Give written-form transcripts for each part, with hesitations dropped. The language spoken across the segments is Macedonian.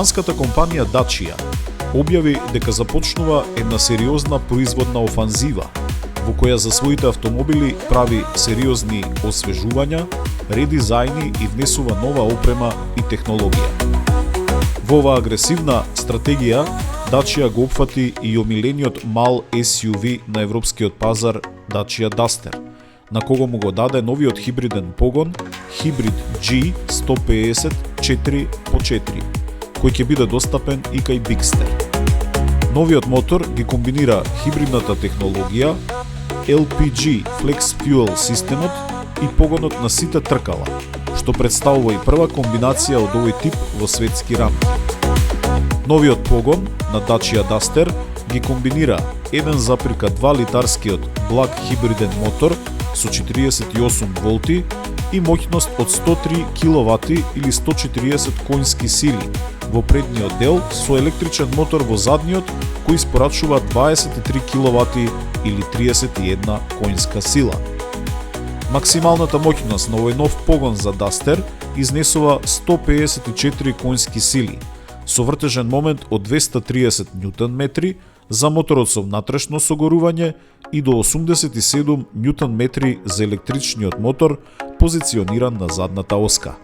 Романската компанија Dacia објави дека започнува една сериозна производна офанзива, во која за своите автомобили прави сериозни освежувања, редизајни и внесува нова опрема и технологија. Во оваа агресивна стратегија, Dacia го опфати и омилениот мал SUV на европскиот пазар Dacia Duster, на кого му го даде новиот хибриден погон Hybrid G 150 4x4, кој ќе биде достапен и кај Bigster. Новиот мотор ги комбинира хибридната технологија, LPG Flex Fuel системот и погонот на сите тркала, што представува и прва комбинација од овој тип во светски рамки. Новиот погон на Dacia Duster ги комбинира 1,2 литарскиот благ хибриден мотор со 48 волти и моќност од 103 киловати или 140 конски сили во предниот дел со електричен мотор во задниот кој испорачува 23 киловати или 31 конска сила. Максималната моќност на овој нов погон за Duster изнесува 154 конски сили, со вртежен момент од 230 Нм за моторот со внатрешно согорување и до 87 Нм за електричниот мотор позициониран на задната оска.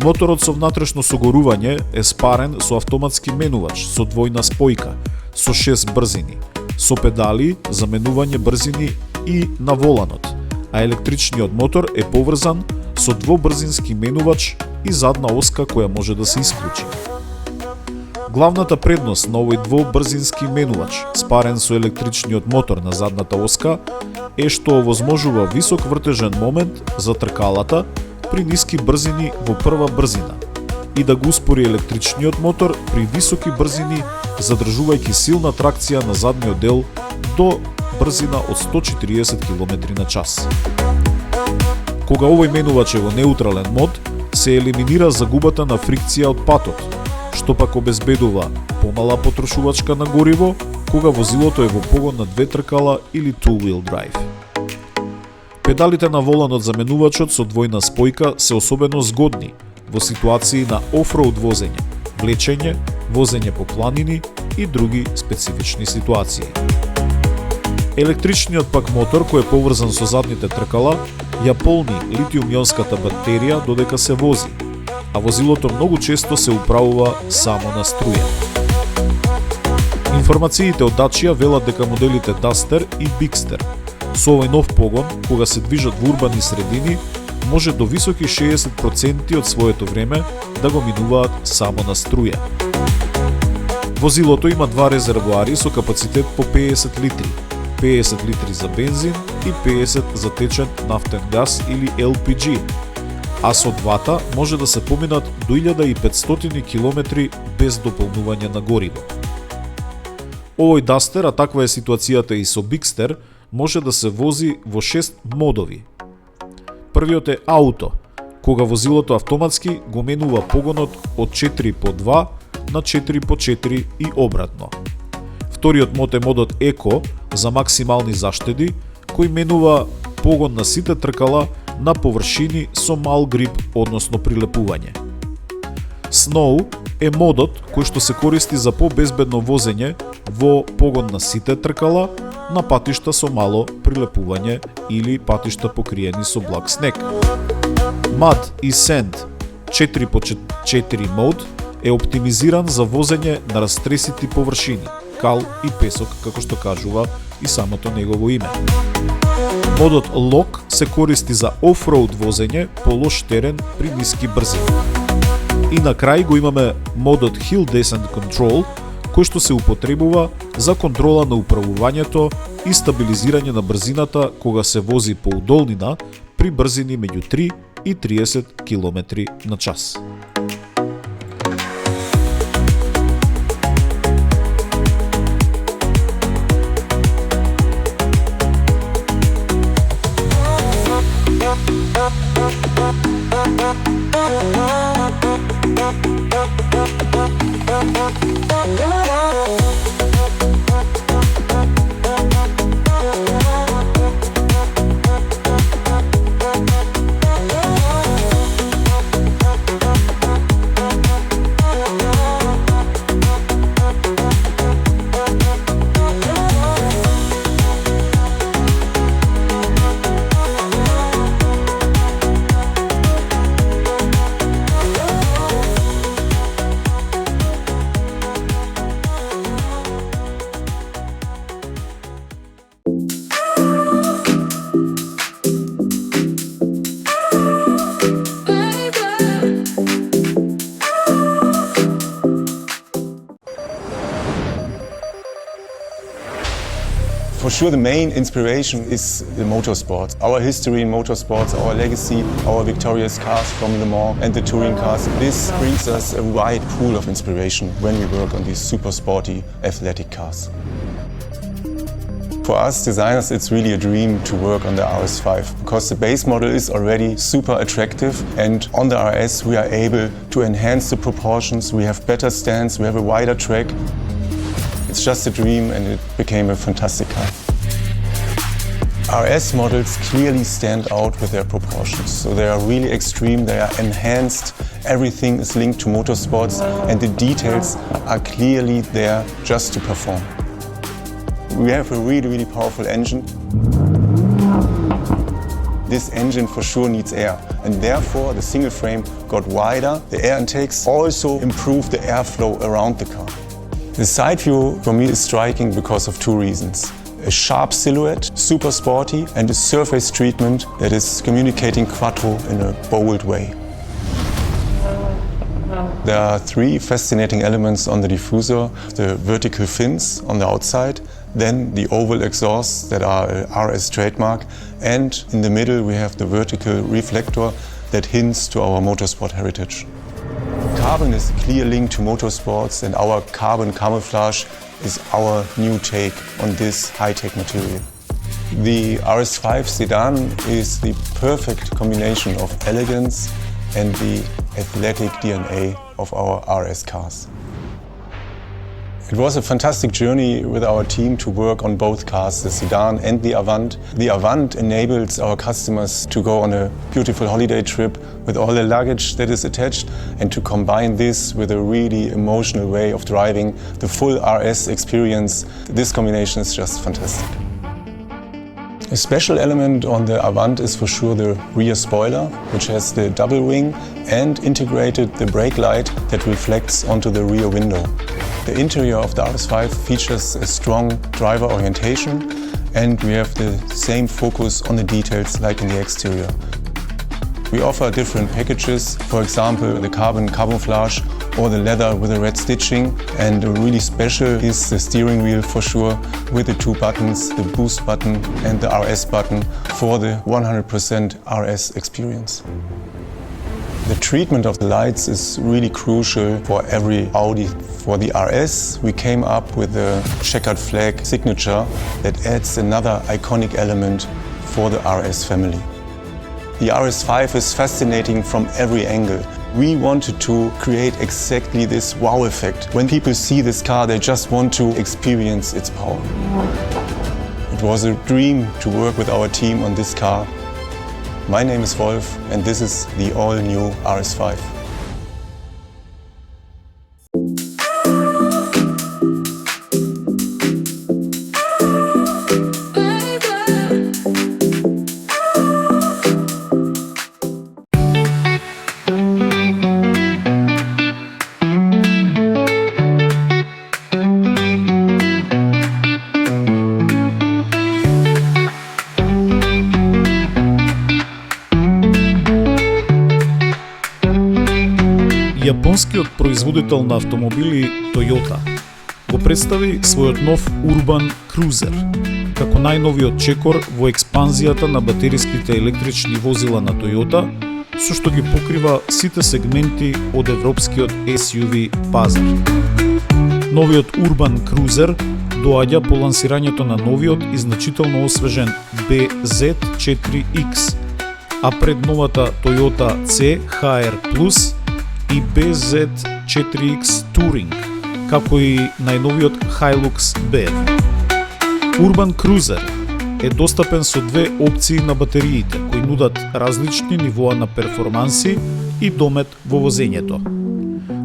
Моторот со внатрешно согорување е спарен со автоматски менувач со двојна спојка, со 6 брзини, со педали за менување брзини и на воланот, а електричниот мотор е поврзан со двобрзински менувач и задна оска која може да се исклучи. Главната предност на овој двобрзински менувач, спарен со електричниот мотор на задната оска, е што овозможува висок вртежен момент за тркалата при ниски брзини во прва брзина и да го успори електричниот мотор при високи брзини, задржувајќи силна тракција на задниот дел до брзина од 140 км/ч. Кога овој менувач е во неутрален мод, се елиминира загубата на фрикција од патот, што пак обезбедува помала потрошувачка на гориво кога возилото е во погон на две тркала или two-wheel drive. Педалите на воланот за менувачот со двојна спојка се особено згодни во ситуации на офроуд возење, влечење, возење по планини и други специфични ситуации. Електричниот пак мотор кој е поврзан со задните тркала ја полни литиум-ионската батерија додека се вози, а возилото многу често се управува само на струја. Информациите од Dacia велат дека моделите Duster и Bigster со овој нов погон, кога се движат во урбани средини, може до високи 60% од своето време да го минуваат само на струја. Возилото има два резервоари со капацитет по 50 литри, 50 литри за бензин и 50 за течен нафтен газ или LPG, а со двата може да се поминат до 1500 км без дополнување на гориво. Овој Duster, а таква е ситуацијата и со Bigster, може да се вози во 6 модови. Првиот е ауто, кога возилото автоматски го менува погонот од 4x2 на 4x4 и обратно. Вториот мод е модот Еко за максимални заштеди, кој менува погон на сите тркала на површини со мал грип, односно прилепување. Snow е модот кој што се користи за побезбедно возење во погон на сите тркала на патишта со мало прилепување или патишта покриени со благ снег. Mud и Sand 4x4 мод е оптимизиран за возење на растресити површини, кал и песок, како што кажува и самото негово име. Модот Lock се користи за офроуд возење по лош терен при ниски брзини. И на крај го имаме модот Hill Descent Control, кој што се употребува за контрола на управувањето и стабилизирање на брзината кога се вози по удолнина при брзини меѓу 3 и 30 км на час. For sure, the main inspiration is the motorsports. Our history in motorsports, our legacy, our victorious cars from Le Mans and the touring cars. This brings us a wide pool of inspiration when we work on these super sporty athletic cars. For us designers, it's really a dream to work on the RS5 because the base model is already super attractive, and on the RS we are able to enhance the proportions, we have better stance, we have a wider track. It's just a dream and it became a fantastic car. RS models clearly stand out with their proportions. So they are really extreme, they are enhanced, everything is linked to motorsports and the details are clearly there just to perform. We have a really powerful engine. This engine for sure needs air, and therefore the single frame got wider. The air intakes also improved the airflow around the car. The side view for me is striking because of two reasons. A sharp silhouette, super sporty, and a surface treatment that is communicating Quattro in a bold way. There are three fascinating elements on the diffuser: the vertical fins on the outside, then the oval exhausts that are a RS trademark, and in the middle we have the vertical reflector that hints to our motorsport heritage. Carbon is a clear link to motorsports, and our carbon camouflage is our new take on this high-tech material. The RS5 sedan is the perfect combination of elegance and the athletic DNA of our RS cars. It was a fantastic journey with our team to work on both cars, the sedan and the Avant. The Avant enables our customers to go on a beautiful holiday trip with all the luggage that is attached, and to combine this with a really emotional way of driving the full RS experience. This combination is just fantastic. A special element on the Avant is for sure the rear spoiler, which has the double wing and integrated the brake light that reflects onto the rear window. The interior of the RS5 features a strong driver orientation, and we have the same focus on the details like in the exterior. We offer different packages, for example the carbon camouflage or the leather with the red stitching, and really special is the steering wheel for sure, with the two buttons, the boost button and the RS button, for the 100% RS experience. The treatment of the lights is really crucial for every Audi. For the RS, we came up with a checkered flag signature that adds another iconic element for the RS family. The RS5 is fascinating from every angle. We wanted to create exactly this wow effect. When people see this car, they just want to experience its power. It was a dream to work with our team on this car. My name is Wolf, and this is the all-new RS5. Јапонскиот производител на автомобили Toyota го представи својот нов Urban Cruiser како најновиот чекор во експанзијата на батериските електрични возила на Toyota, со што ги покрива сите сегменти од европскиот SUV пазар. Новиот Urban Cruiser доаѓа по лансирањето на новиот и значително освежен BZ4X, а пред новата Toyota CHR Plus и BZ4X Touring, како и најновиот Hilux BEV. Urban Cruiser е достапен со две опции на батериите, кои нудат различни нивоа на перформанси и домет во возењето.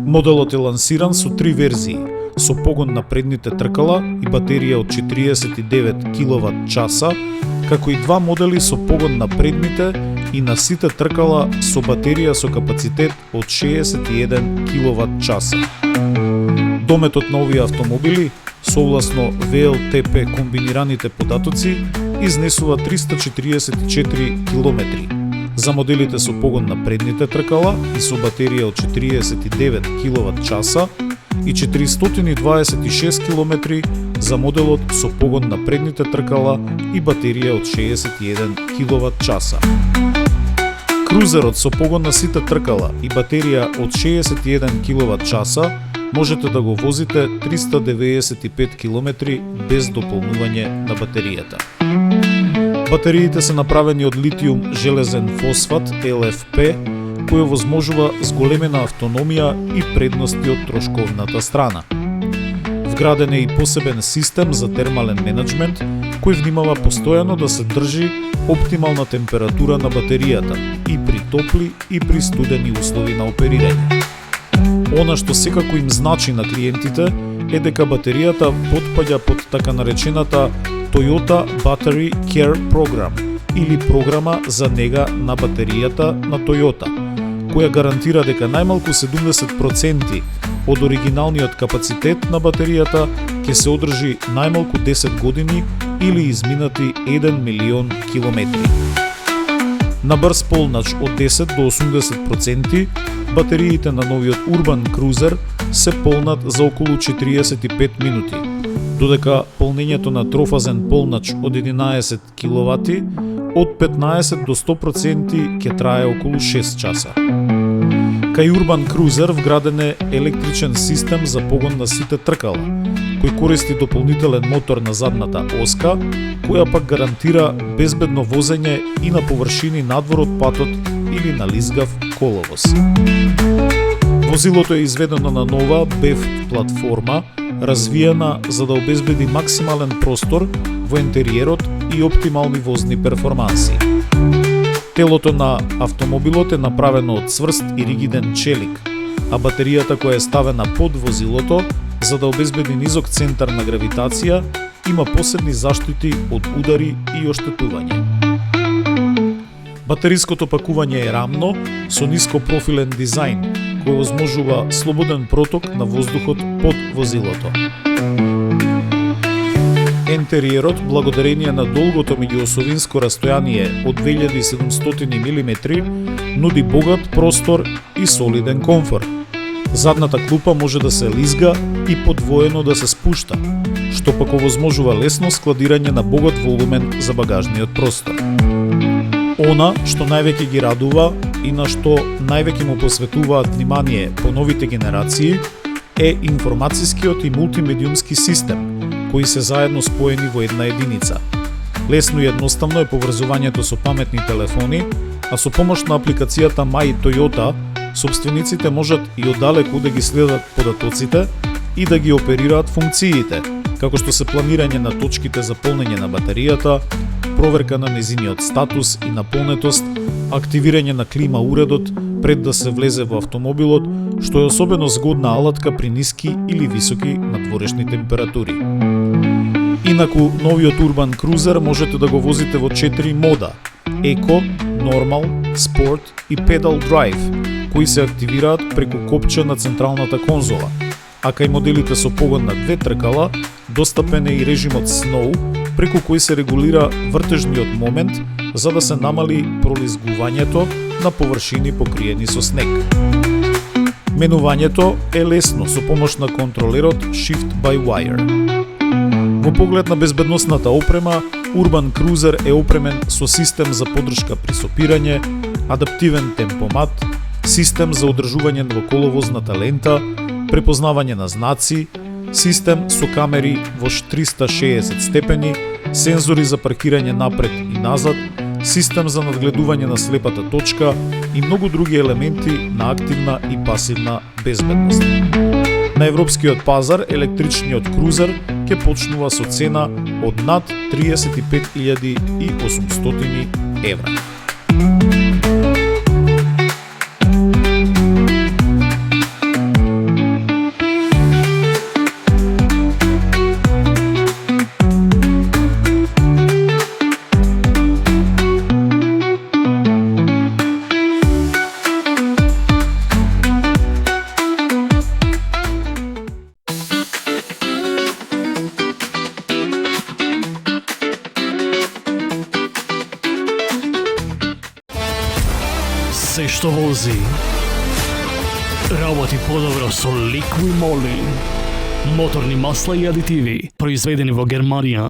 Моделот е лансиран со три верзии, со погон на предните тркала и батерија од 49 киловат-часа, како и два модели со погон на предните и на сите тркала со батерија со капацитет од 61 киловат-часа. Дометот на овие автомобили, согласно ВЛТП комбинираните податоци, изнесува 344 километри. За моделите со погон на предните тркала и со батерија од 49 киловат-часа и 426 километри за моделот со погон на предните тркала и батерија од 61 киловат-часа. Крузерот со погон на сите тркала и батерија од 61 киловат-часа можете да го возите 395 километри без дополнување на батеријата. Батериите се направени од литиум железен фосфат LFP, кој возможува зголемена автономија и предности од трошковната страна. Вграден е и посебен систем за термален менеджмент, кој внимава постојано да се држи оптимална температура на батеријата и при топли и при студени услови на оперирање. Она што секако им значи на клиентите е дека батеријата потпаѓа под така наречената Toyota Battery Care Program или програма за нега на батеријата на Toyota, која гарантира дека најмалку 70% од оригиналниот капацитет на батеријата ќе се одржи најмалку 10 години или изминати 1 милион километри. На брз полнач од 10 до 80%, батериите на новиот Urban Cruiser се полнат за околу 45 минути, додека полнењето на трофазен полнач од 11 киловати од 15 до 100% ќе трае околу 6 часа. Кај Urban Cruiser вграден е електричен систем за погон на сите тркала, кој користи дополнителен мотор на задната оска, која пак гарантира безбедно возење и на површини надвор од патот или на лизгав коловоз. Возилото е изведено на нова BEV платформа, развиена за да обезбеди максимален простор во интериерот и оптимални возни перформанси. Телото на автомобилот е направено од цврст и ригиден челик, а батеријата која е ставена под возилото за да обезбеди низок центар на гравитација има посебни заштити од удари и оштетување. Батериското пакување е рамно со нископрофилен дизајн кој возможува слободен проток на воздухот под возилото. Интериерот, благодарение на долгото меѓуосовинско растојание од 2700 мм, нуди богат простор и солиден комфорт. Задната клупа може да се лизга и подвоено да се спушта, што пак овозможува лесно складирање на богат волумен за багажниот простор. Она што највеќе ги радува и на што највеќе му посветуваат внимание по новите генерации е информацијскиот и мултимедиумски систем, кои се заедно споени во една единица. Лесно и едноставно е поврзувањето со паметни телефони, а со помош на апликацијата My Toyota, собствениците можат и оддалеку да ги следат податоците и да ги оперираат функциите, како што се планирање на точките за полнење на батеријата, проверка на незиниот статус и наполнетост, активирање на клима уредот пред да се влезе во автомобилот, што е особено згодна алатка при ниски или високи надворешни температури. Инаку, новиот Urban Cruiser можете да го возите во 4 мода: Eco, Normal, Sport и Pedal Drive, кои се активираат преку копче на централната конзола, а кај моделите со погон на две тркала, достапен е и режимот Snow, преку кој се регулира вртежниот момент за да се намали пролизгувањето на површини покриени со снег. Менувањето е лесно со помош на контролерот Shift by Wire. Во поглед на безбедносната опрема, Urban Cruiser е опремен со систем за поддршка при сопирање, адаптивен темпомат, систем за одржување во коловозната лента, препознавање на знаци, систем со камери во 360 степени, сензори за паркирање напред и назад, систем за надгледување на слепата точка и многу други елементи на активна и пасивна безбедност. На европскиот пазар електричниот крузер ќе почнува со цена од над 35.800 евра. Се што вози работи подобро со Liqui-Moly. Моторни масла и адитиви, произведени во Германија.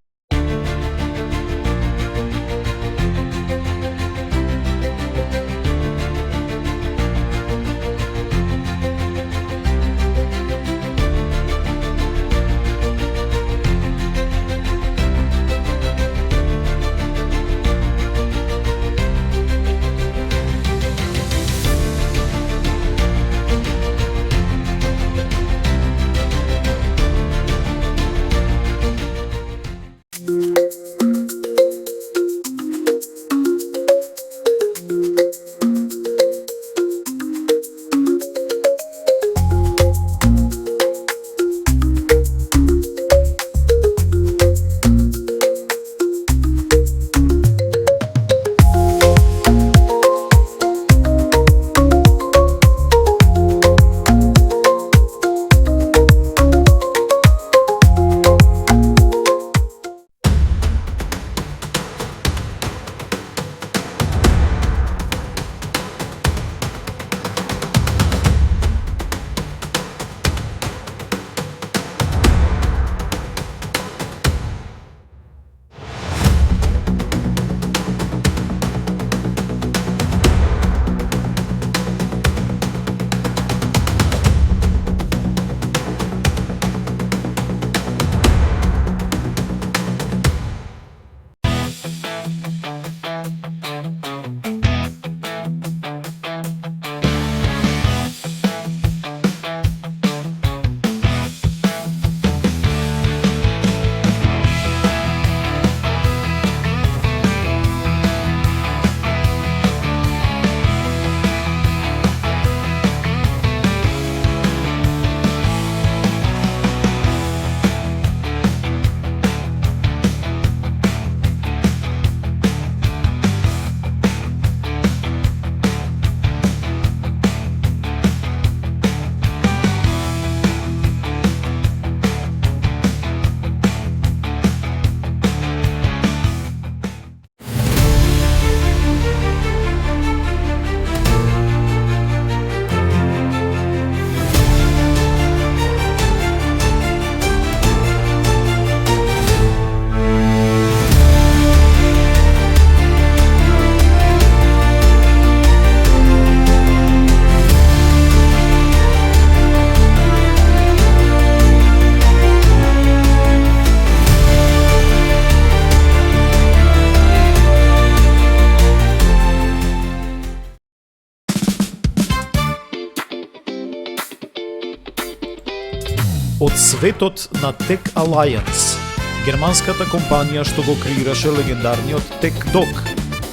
Од светот на Tech Alliance, германската компанија што го креираше легендарниот TechDoc,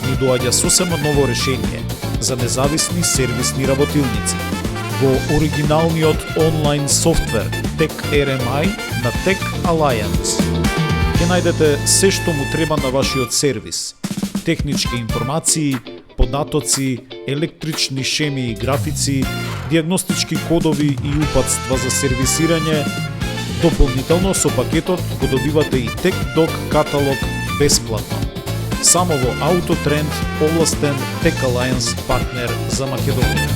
ни доаѓа сосема ново решение за независни сервисни работилници. Во оригиналниот онлайн софтвер TechRMI на Tech Alliance ќе најдете се што му треба на вашиот сервис: технички информации, податоци, електрични шеми и графици, диагностички кодови и упатства за сервисирање. Дополнително со пакетот го добивате и TechDoc каталог бесплатно. Само во Autotrend, овластен Tech Alliance партнер за Македонија.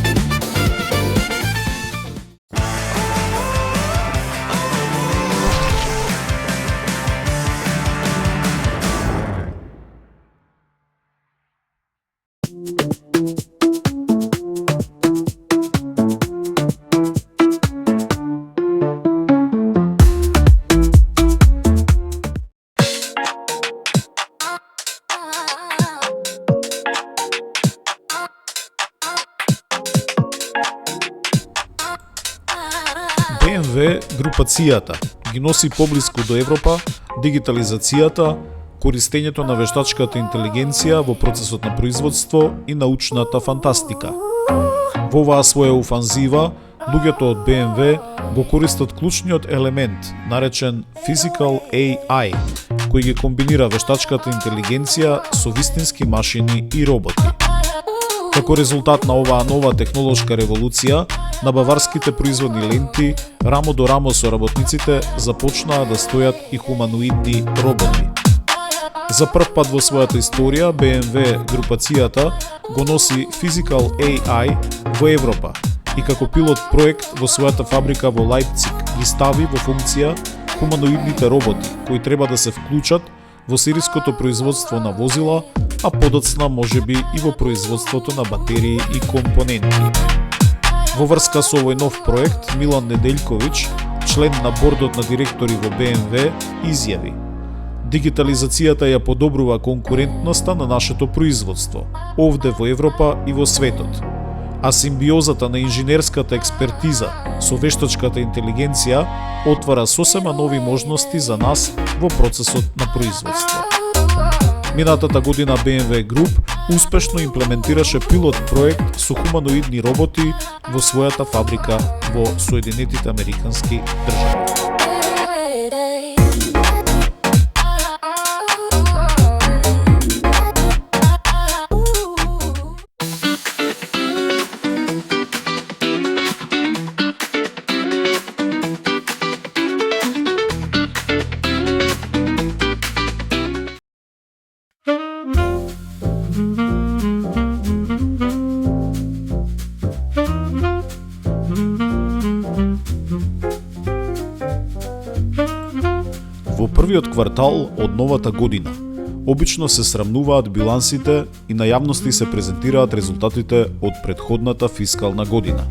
BMW групацијата ги носи поблиску до Европа дигитализацијата, користењето на вештачката интелигенција во процесот на производство и научната фантастика. Во оваа своја офанзива, луѓето од BMW го користат клучниот елемент, наречен Physical AI, кој ги комбинира вештачката интелигенција со вистински машини и роботи. Како резултат на оваа нова технолошка револуција, на баварските производни ленти, рамо до рамо со работниците, започнаа да стојат и хуманоидни роботи. За прв пат во својата историја, BMW групацијата го носи Physical AI во Европа и како пилот проект во својата фабрика во Лајпциг ги стави во функција хуманоидните роботи, кои треба да се вклучат во сериското производство на возила, а подоцна можеби и во производството на батерии и компоненти. Во врска со овој нов проект, Милан Неделјковиќ, член на бордот на директори во BMW, изјави: "Дигитализацијата ја подобрува конкурентноста на нашето производство, овде во Европа и во светот. А симбиозата на инженерската експертиза со вештачката интелигенција отвара сосема нови можности за нас во процесот на производство." Минатата година BMW Group успешно имплементираше пилот проект со хуманоидни роботи во својата фабрика во Соединетите Американски држави. Во првиот квартал од новата година обично се срамнуваат билансите и на јавности се презентираат резултатите од претходната фискална година.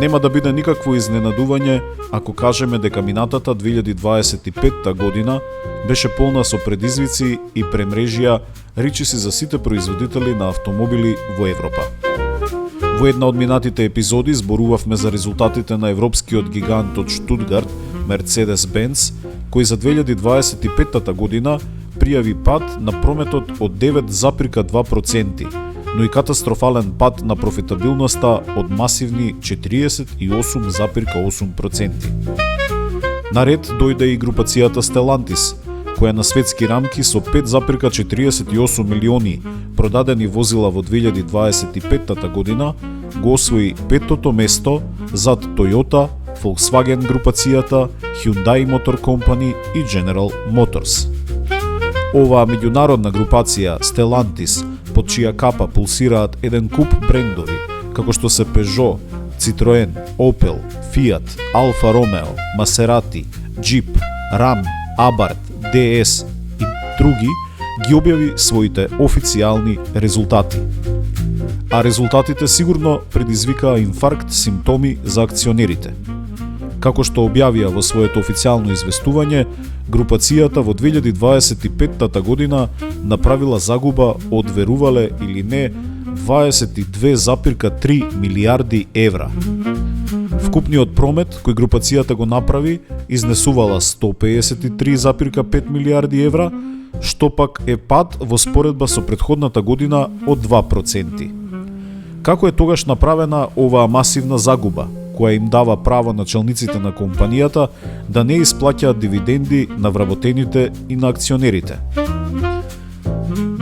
Нема да биде никакво изненадување ако кажеме дека минатата 2025 година беше полна со предизвици и премрежија речиси за сите производители на автомобили во Европа. Во една од минатите епизоди зборувавме за резултатите на европскиот гигант од Штутгарт, Mercedes-Benz, кој за 2025 година пријави пад на прометот од 9,2%, но и катастрофален пад на профитабилноста од масивни 48,8%. Наред дојде и групацијата Stellantis, која на светски рамки со 5,48 милиони продадени возила во 2025 година го освои петтото место зад Toyota, Volkswagen групацијата, Hyundai Motor Company и General Motors. Оваа меѓународна групација Stellantis, под чија капа пулсираат еден куп брендови, како што се Peugeot, Citroen, Opel, Fiat, Alfa Romeo, Maserati, Jeep, Ram, Abarth, DS и други, ги објави своите официјални резултати. А резултатите сигурно предизвикаа инфаркт симптоми за акционерите. Како што објавија во своето официјално известување, групацијата во 2025 година направила загуба од, верувале или не, 22,3 милиарди евра. Вкупниот промет кој групацијата го направи изнесувала 153,5 милиарди евра, што пак е пад во споредба со претходната година од 2%. Како е тогаш направена оваа масивна загуба, која им дава право на челниците на компанијата да не исплаќаат дивиденди на вработените и на акционерите?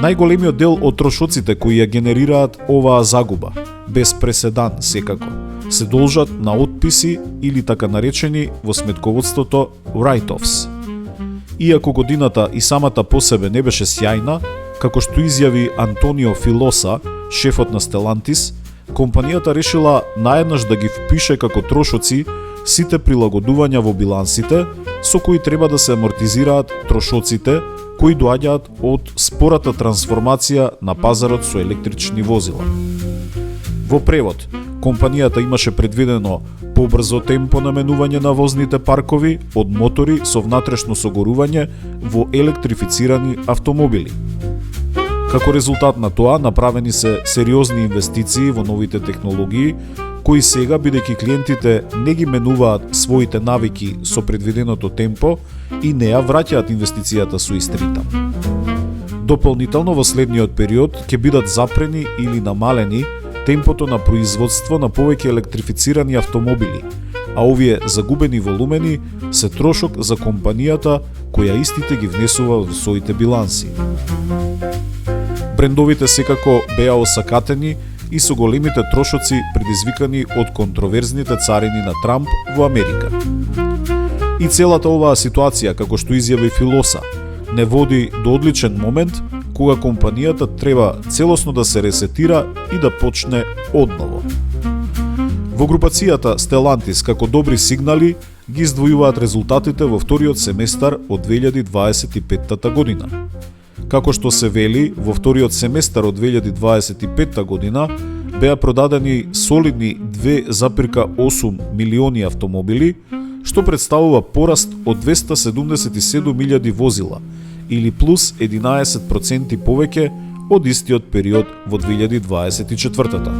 Најголемиот дел од трошоците кои ја генерираат оваа загуба, без преседан секако, се должат на отписи или така наречени во сметководството write-offs. Иако годината и самата по себе не беше сјајна, како што изјави Антонио Филоса, шефот на Stellantis, компанијата решила наеднаш да ги впише како трошоци сите прилагодувања во билансите со кои треба да се амортизираат трошоците кои доаѓаат од спората трансформација на пазарот со електрични возила. Во превод, компанијата имаше предвидено побрзо темпо наменување на возните паркови од мотори со внатрешно согорување во електрифицирани автомобили. Како резултат на тоа, направени се сериозни инвестиции во новите технологии, кои сега, бидејќи клиентите не ги менуваат своите навики со предвиденото темпо и не ја враќаат инвестицијата со ист ритам. Дополнително во следниот период ќе бидат запрени или намалени темпото на производство на повеќе електрифицирани автомобили, а овие загубени волумени се трошок за компанијата која истите ги внесува во своите биланси. Брендовите секако беа осакатени и со големите трошоци предизвикани од контроверзните царини на Трамп во Америка. И целата оваа ситуација, како што изјави Филоса, не води до одличен момент кога компанијата треба целосно да се ресетира и да почне одново. Во групацијата Stellantis како добри сигнали ги издвојуваат резултатите во вториот семестар од 2025 година. Како што се вели, во вториот семестар од 2025 година беа продадени солидни 2,8 милиони автомобили, што представува пораст од 277.000 возила, или плюс 11% повеќе од истиот период во 2024.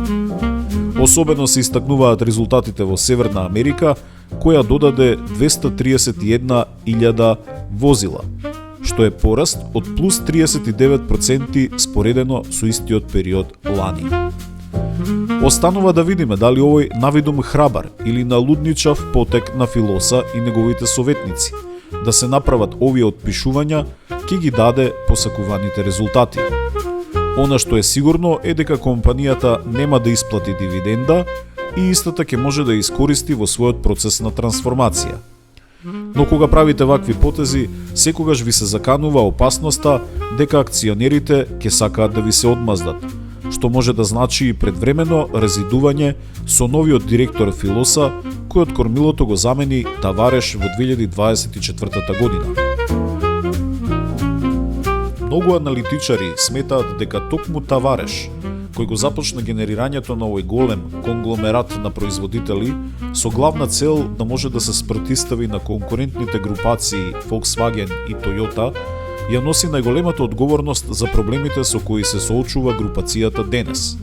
Особено се истакнуваат резултатите во Северна Америка, која додаде 231.000 возила, што е пораст од плюс 39% споредено со истиот период лани. Останува да видиме дали овој навидум храбар или налудничав потек на Филоса и неговите советници да се направат овие отпишувања ќе ги даде посакуваните резултати. Она што е сигурно е дека компанијата нема да исплати дивиденда и истата ќе може да ја искористи во својот процес на трансформација. Но кога правите вакви потези, секогаш ви се заканува опасноста дека акционерите ќе сакаат да ви се одмаздат, што може да значи и предвремено резидување со новиот директор Филоса, кој од кормилото го замени Тавареш во 2024 година. Многу аналитичари сметаат дека токму Тавареш, кој го започна генерирањето на овој голем конгломерат на производители со главна цел да може да се спротистави на конкурентните групации Volkswagen и Toyota, ја носи најголемата одговорност за проблемите со кои се соочува групацијата денес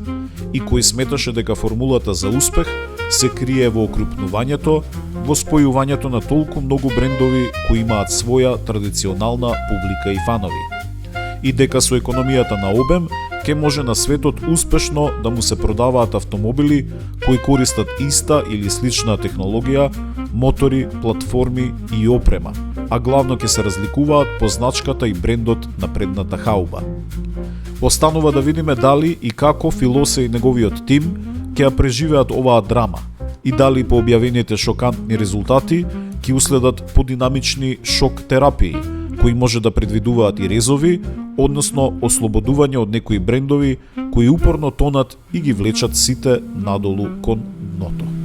и кој сметаше дека формулата за успех се крие во окрупнувањето, во спојувањето на толку многу брендови кои имаат своја традиционална публика и фанови, и дека со економијата на обем ќе може на светот успешно да му се продаваат автомобили кои користат иста или слична технологија, мотори, платформи и опрема, а главно ќе се разликуваат по значката и брендот на предната хауба. Останува да видиме дали и како Филоса и неговиот тим ќе ја преживеат оваа драма и дали по објавените шокантни резултати ќе уследат подинамични шок терапии, кои може да предвидуваат и резови, односно ослободување од некои брендови кои упорно тонат и ги влечат сите надолу кон дното.